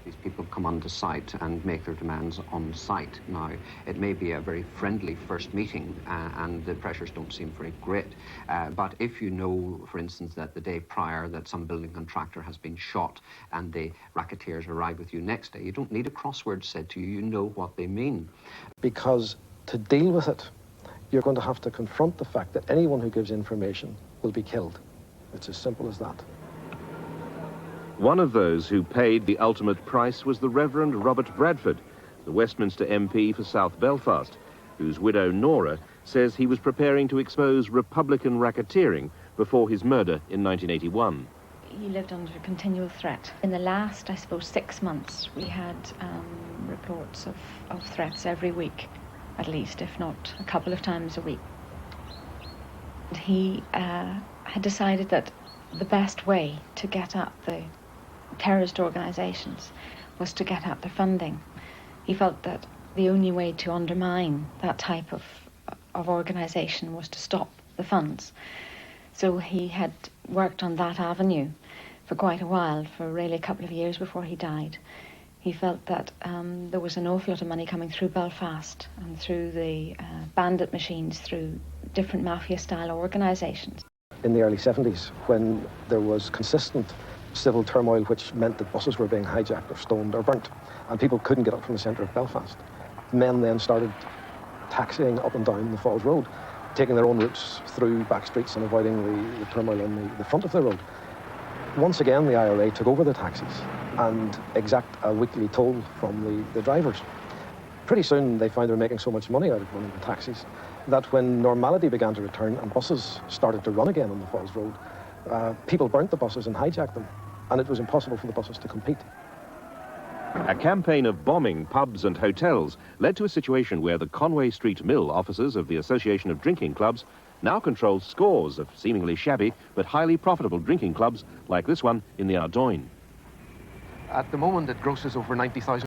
These people come onto site and make their demands on site. Now, it may be a very friendly first meeting and the pressures don't seem very great. But if you know, for instance, that the day prior that some building contractor has been shot and the racketeers arrive with you next day, you don't need a crossword said to you, you know what they mean. Because to deal with it, you're going to have to confront the fact that anyone who gives information will be killed. It's as simple as that. One of those who paid the ultimate price was the Reverend Robert Bradford, the Westminster MP for South Belfast, whose widow Nora says he was preparing to expose Republican racketeering before his murder in 1981. He lived under continual threat. In the last, I suppose, 6 months, we had reports of threats every week, at least, if not a couple of times a week. He had decided that the best way to get at the terrorist organisations was to get at their funding. He felt that the only way to undermine that type of organisation was to stop the funds. So he had worked on that avenue for quite a while, for really a couple of years before he died. He felt that there was an awful lot of money coming through Belfast and through the bandit machines, through different mafia-style organisations. In the early 70s, when there was consistent civil turmoil, which meant that buses were being hijacked or stoned or burnt, and people couldn't get up from the centre of Belfast, men then started taxiing up and down the Falls Road, taking their own routes through back streets and avoiding the turmoil on the front of the road. Once again, the IRA took over the taxis and exact a weekly toll from the drivers. Pretty soon, they found they were making so much money out of running the taxis that when normality began to return and buses started to run again on the Falls Road, people burnt the buses and hijacked them, and it was impossible for the buses to compete. A campaign of bombing pubs and hotels led to a situation where the Conway Street Mill officers of the Association of Drinking Clubs now control scores of seemingly shabby but highly profitable drinking clubs like this one in the Ardoyne. At the moment, it grosses over 90,000